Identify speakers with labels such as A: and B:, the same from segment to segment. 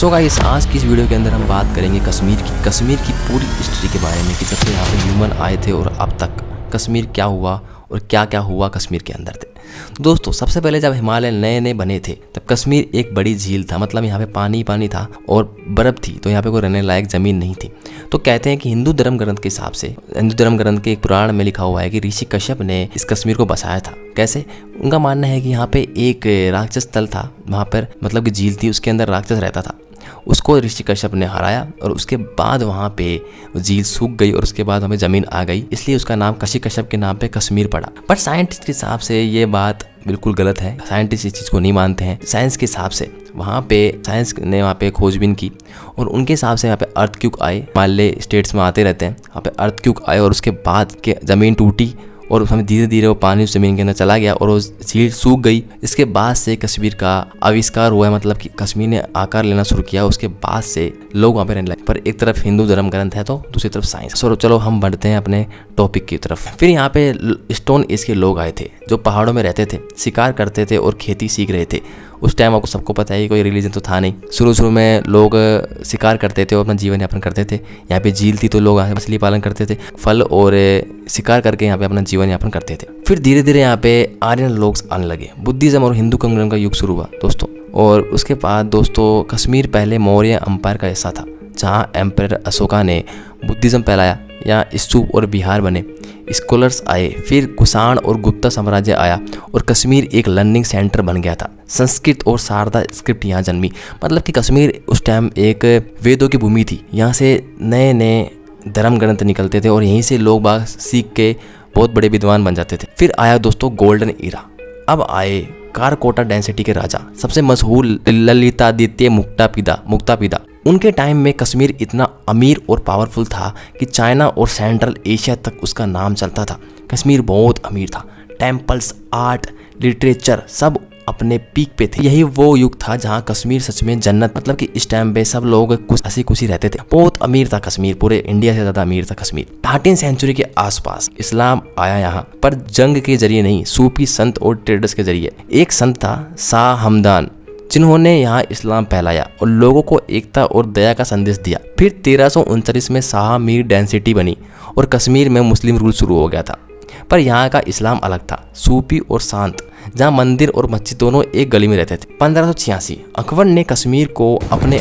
A: So guys, आज की इस वीडियो के अंदर हम बात करेंगे कश्मीर की पूरी हिस्ट्री के बारे में कि जब से यहाँ पे ह्यूमन आए थे और अब तक कश्मीर क्या हुआ और क्या क्या हुआ कश्मीर के अंदर थे। दोस्तों, सबसे पहले जब हिमालय नए नए बने थे तब कश्मीर एक बड़ी झील था, मतलब यहाँ पे पानी पानी था और बर्फ़ थी, तो यहाँ पे कोई रहने लायक ज़मीन नहीं थी। तो कहते हैं कि हिंदू धर्म ग्रंथ के हिसाब से, हिंदू धर्म ग्रंथ के एक पुराण में लिखा हुआ है कि ऋषि कश्यप ने इस कश्मीर को बसाया था। कैसे? उनका मानना है कि यहाँ पे एक राक्षस स्थल था, वहाँ पर मतलब कि झील थी, उसके अंदर राक्षस रहता था, उसको ऋषि कश्यप ने हराया और उसके बाद वहाँ पे झील सूख गई और उसके बाद हमें ज़मीन आ गई, इसलिए उसका नाम ऋषि कश्यप के नाम पे कश्मीर पड़ा। पर साइंटिस्ट के हिसाब से ये बात बिल्कुल गलत है। साइंटिस्ट इस चीज़ को नहीं मानते हैं। साइंस के हिसाब से वहाँ पे साइंस ने वहाँ पे खोजबीन की और उनके हिसाब से यहाँ पे अर्थक्वेक आए, हिमालय स्टेट्स में आते रहते हैं, वहाँ पे अर्थक्वेक आए और उसके बाद के ज़मीन टूटी और हमें धीरे धीरे वो पानी उस ज़मीन के अंदर चला गया और वो झील सूख गई। इसके बाद से कश्मीर का आविष्कार हुआ है, मतलब कि कश्मीर ने आकार लेना शुरू किया। उसके बाद से लोग वहाँ पे रहने लगे। पर एक तरफ हिंदू धर्म ग्रंथ है तो दूसरी तरफ साइंस। चलो हम बढ़ते हैं अपने टॉपिक की तरफ। फिर यहाँ पे स्टोन एज के लोग आए थे जो पहाड़ों में रहते थे, शिकार करते थे और खेती सीख रहे थे। उस टाइम आपको सबको पता है कोई रिलीजन तो था नहीं। शुरू में लोग शिकार करते थे और अपना जीवन यापन करते थे। यहाँ पे झील थी तो लोग मछली पालन करते थे, फल और शिकार करके यहाँ पे अपना जीवन यापन करते थे। फिर धीरे धीरे यहाँ पे आर्यन लोग आने लगे, बुद्धिज्म और हिंदू धर्म का युग शुरू हुआ दोस्तों। और उसके बाद दोस्तों कश्मीर पहले मौर्य अंपायर का हिस्सा था, जहाँ एम्पायर अशोका ने बुद्धिज्म फैलाया। यहाँ स्तूप और बिहार बने, स्कॉलर्स आए, फिर कुषाण और गुप्ता साम्राज्य आया और कश्मीर एक लर्निंग सेंटर बन गया था। संस्कृत और शारदा स्क्रिप्ट यहाँ जन्मी, मतलब कि कश्मीर उस टाइम एक वेदों की भूमि थी। यहाँ से नए नए धर्म ग्रंथ निकलते थे और यहीं से लोग बाग सीख के बहुत बड़े विद्वान बन जाते थे। फिर आया दोस्तों गोल्डन ईरा। अब आए कारकोटा डेंसिटी के राजा, सबसे मशहूर ललितादित्य मुक्तापिदा। उनके टाइम में कश्मीर इतना अमीर और पावरफुल था कि चाइना और सेंट्रल एशिया तक उसका नाम चलता था। कश्मीर बहुत अमीर था, टेम्पल्स, आर्ट, लिटरेचर सब अपने पीक पे थे। यही वो युग था जहाँ कश्मीर सच में जन्नत, मतलब कि इस टाइम पे सब लोग कुछ हंसी खुशी रहते थे। बहुत अमीर था कश्मीर, पूरे इंडिया से ज़्यादा अमीर था कश्मीर। 13वीं सेंचुरी के आसपास इस्लाम आया यहाँ, पर जंग के जरिए नहीं, सूफी संत और ट्रेडर्स के जरिए। एक संत था शाह हमदान, जिन्होंने यहाँ इस्लाम फैलाया और लोगों को एकता और दया का संदेश दिया। फिर 1339 में शाह मीर डेंसिटी बनी और कश्मीर में मुस्लिम रूल शुरू हो गया था। पर यहाँ का इस्लाम अलग था, सूफी और शांत, जहाँ मंदिर और मस्जिद दोनों एक गली में रहते थे। 1586 अकबर ने कश्मीर को अपने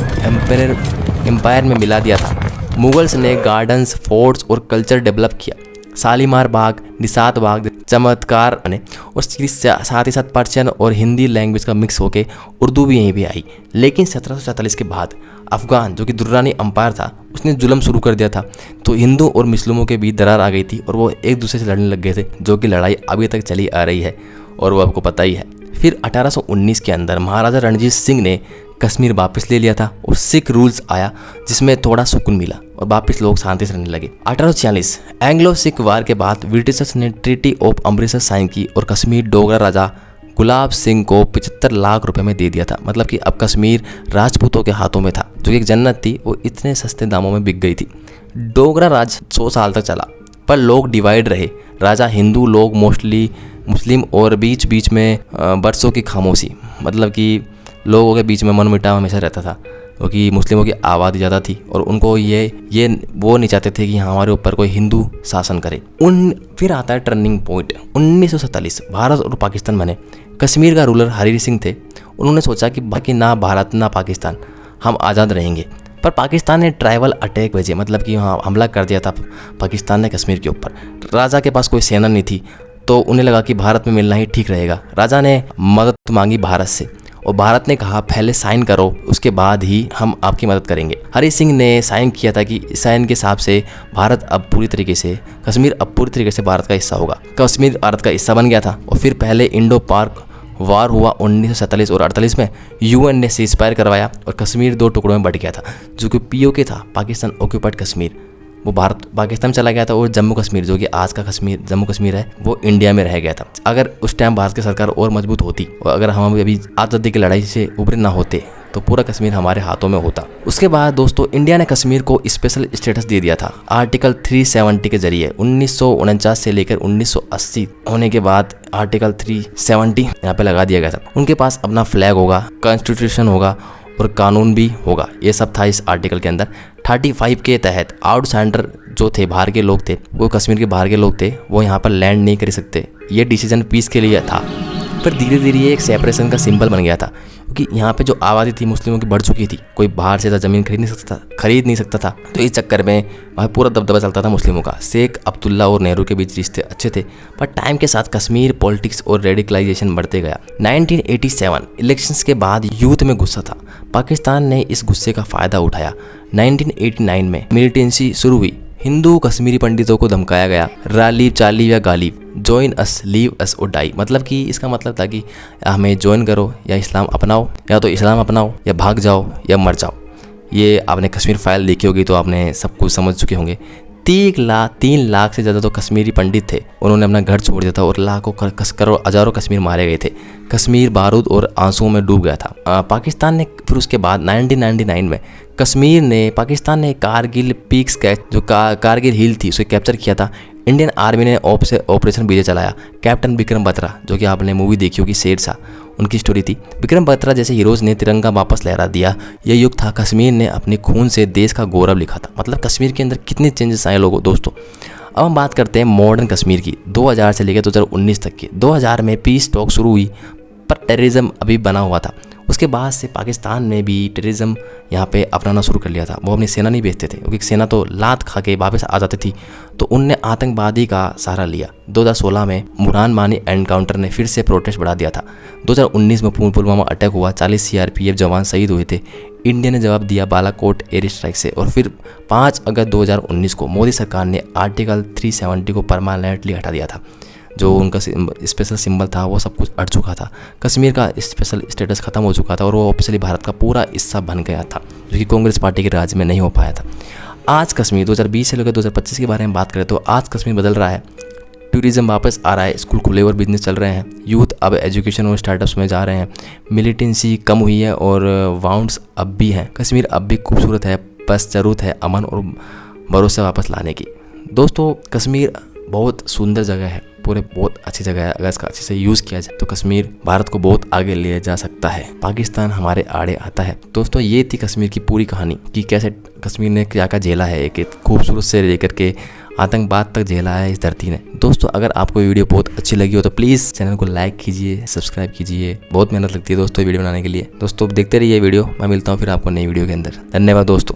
A: एम्पायर में मिला दिया था। मुगल्स ने गार्डन्स, फोर्ट्स और कल्चर डेवलप किया। शालीमार बाग, निषाद बाग चमत्कार बने और साथ ही साथ पर्शियन और हिंदी लैंग्वेज का मिक्स होके उर्दू भी यहीं भी आई। लेकिन 1747 के बाद अफगान, जो कि दुर्रानी अंपायर था, उसने जुल्म शुरू कर दिया था, तो हिंदू और मुस्लिमों के बीच दरार आ गई थी और वो एक दूसरे से लड़ने लग गए थे, जो कि लड़ाई अभी तक चली आ रही है और वो आपको पता ही है। फिर 1819 के अंदर महाराजा रणजीत सिंह ने कश्मीर वापस ले लिया था और सिख रूल्स आया, जिसमें थोड़ा सुकून मिला और वापस लोग शांति से रहने लगे। 1846 एंग्लो सिख वार के बाद ब्रिटिशर्स ने ट्रीटी ऑफ अमृतसर साइन की और कश्मीर डोगरा राजा गुलाब सिंह को 75 लाख रुपए में दे दिया था। मतलब कि अब कश्मीर राजपूतों के हाथों में था, जो कि एक जन्नत थी, वो इतने सस्ते दामों में बिक गई थी। डोगरा राज 100 साल तक चला, पर लोग डिवाइड रहे। राजा हिंदू, लोग मोस्टली मुस्लिम और बीच बीच में बरसों की खामोशी, मतलब कि लोगों के बीच में मनमुटाव हमेशा रहता था, क्योंकि मुस्लिमों की आबादी ज़्यादा थी और उनको ये वो नहीं चाहते थे कि हमारे ऊपर कोई हिंदू शासन करे। फिर आता है टर्निंग पॉइंट 1947, भारत और पाकिस्तान बने। कश्मीर का रूलर हरी सिंह थे। उन्होंने सोचा कि बाकी ना भारत ना पाकिस्तान, हम आज़ाद रहेंगे। पर पाकिस्तान ने ट्राइबल अटैक भेजे, मतलब कि वहाँ हमला कर दिया था पाकिस्तान ने कश्मीर के ऊपर। राजा के पास कोई सेना नहीं थी, तो उन्हें लगा कि भारत में मिलना ही ठीक रहेगा। राजा ने मदद मांगी भारत से और भारत ने कहा पहले साइन करो, उसके बाद ही हम आपकी मदद करेंगे। हरी सिंह ने साइन किया था कि साइन के हिसाब से भारत अब पूरी तरीके से, कश्मीर अब पूरी तरीके से भारत का हिस्सा होगा। कश्मीर भारत का हिस्सा बन गया था और फिर पहले इंडो पाक वार हुआ 1947 और 48 में। यूएन ने सीजफायर करवाया और कश्मीर 2 टुकड़ों में बट गया था, जो कि पीओके था, पाकिस्तान ऑक्यूपाइड कश्मीर, वो भारत पाकिस्तान चला गया था और जम्मू कश्मीर, जो कि आज का कश्मीर जम्मू कश्मीर है, वो इंडिया में रह गया था। अगर उस टाइम भारत की सरकार और मजबूत होती और अगर हम अभी आज़ादी की लड़ाई से उभरे ना होते तो पूरा कश्मीर हमारे हाथों में होता। उसके बाद दोस्तों इंडिया ने कश्मीर को स्पेशल स्टेटस दे दिया था आर्टिकल 370 के जरिए। 1949 से लेकर 1980 होने के बाद आर्टिकल 370 यहाँ पे लगा दिया गया था। उनके पास अपना फ्लैग होगा, कॉन्स्टिट्यूशन होगा और कानून भी होगा, ये सब था इस आर्टिकल के अंदर। 35 के तहत आउटसाइडर जो थे, बाहर के लोग थे, वो कश्मीर के बाहर के लोग थे, वो यहाँ पर लैंड नहीं कर सकते। ये डिसीजन पीस के लिए था। फिर धीरे धीरे ये एक सेपरेशन का सिंबल बन गया था, क्योंकि यहाँ पे जो आबादी थी मुस्लिमों की बढ़ चुकी थी, कोई बाहर से ज़मीन खरीद नहीं सकता था। तो इस चक्कर में वहाँ पूरा दबदबा चलता था मुस्लिमों का। शेख अब्दुल्ला और नेहरू के बीच रिश्ते अच्छे थे, पर टाइम के साथ कश्मीर पॉलिटिक्स और रेडिकलाइजेशन बढ़ते गया। 1987 इलेक्शंस के बाद यूथ में गुस्सा था। पाकिस्तान ने इस गुस्से का फ़ायदा उठाया। 1989 में मिलिटेंसी शुरू हुई। हिंदू कश्मीरी पंडितों को धमकाया गया, रालीब चालीब या Ghalib, join us leave us और डाई। मतलब कि इसका मतलब था कि हमें ज्वाइन करो या इस्लाम अपनाओ, या तो इस्लाम अपनाओ या भाग जाओ या मर जाओ। ये आपने कश्मीर फाइल देखी होगी तो आपने सब कुछ समझ चुके होंगे। 3 लाख से ज़्यादा तो कश्मीरी पंडित थे, उन्होंने अपना घर छोड़ दिया था और लाखों करोड़ हजारों कश्मीर मारे गए थे। कश्मीर बारूद और आंसुओं में डूब गया था। पाकिस्तान ने फिर उसके बाद 1999 में पाकिस्तान ने कारगिल पीक्स जो कारगिल हिल थी उसे कैप्चर किया था। इंडियन आर्मी ने ऑपरेशन विजय चलाया। कैप्टन विक्रम बत्रा, जो कि आपने मूवी देखी होगी शेरशाह, उनकी स्टोरी थी। विक्रम बत्रा जैसे हीरोज़ ने तिरंगा वापस लहरा दिया। यह युग था कश्मीर ने अपने खून से देश का गौरव लिखा था। मतलब कश्मीर के अंदर कितने चेंजेस आए लोगों दोस्तों। अब हम बात करते हैं मॉडर्न कश्मीर की, 2000 से लेकर 2019 तक की। 2000 में पीस टॉक शुरू हुई, पर टेररिज्म अभी बना हुआ था। उसके बाद से पाकिस्तान ने भी टेररिज्म यहाँ पे अपनाना शुरू कर लिया था। वो अपनी सेना नहीं भेजते थे, क्योंकि सेना तो लात खा के वापस आ जाती थी, तो उनने आतंकवादी का सहारा लिया। 2016 में बुरहान वानी एनकाउंटर ने फिर से प्रोटेस्ट बढ़ा दिया था। 2019 में पुलवामा अटैक हुआ, 40 CRPF जवान शहीद हुए थे। इंडिया ने जवाब दिया बालाकोट एयर स्ट्राइक से। और फिर 5 अगस्त 2019 को मोदी सरकार ने आर्टिकल 370 को परमानेंटली हटा दिया था। जो उनका स्पेशल सिंबल था वो सब कुछ हट चुका था। कश्मीर का स्पेशल स्टेटस खत्म हो चुका था और वो ऑफिशियली भारत का पूरा हिस्सा बन गया था, जो कि कांग्रेस पार्टी के राज में नहीं हो पाया था। आज कश्मीर 2020 से लेकर 2025 के बारे में बात करें तो आज कश्मीर बदल रहा है। टूरिज्म वापस आ रहा है, स्कूल खुले और बिजनेस चल रहे हैं, यूथ अब एजुकेशन और स्टार्टअप्स में जा रहे हैं, मिलिटेंसी कम हुई है और वाउंड्स अब भी हैं। कश्मीर अब भी खूबसूरत है, बस ज़रूरत है अमन और भरोसा वापस लाने की। दोस्तों कश्मीर बहुत सुंदर जगह है, बहुत अच्छी जगह है। अगर इसका अच्छे से यूज़ किया जाए तो कश्मीर भारत को बहुत आगे ले जा सकता है। पाकिस्तान हमारे आड़े आता है। दोस्तों ये थी कश्मीर की पूरी कहानी कि कैसे कश्मीर ने क्या क्या झेला है, एक खूबसूरत से लेकर के आतंकवाद तक झेला है इस धरती ने। दोस्तों अगर आपको ये वीडियो बहुत अच्छी लगी हो तो प्लीज़ चैनल को लाइक कीजिए, सब्सक्राइब कीजिए। बहुत मेहनत लगती है दोस्तों वीडियो बनाने के लिए। दोस्तों देखते रहिए वीडियो। मैं मिलता हूँ फिर आपको नई वीडियो के अंदर। धन्यवाद दोस्तों।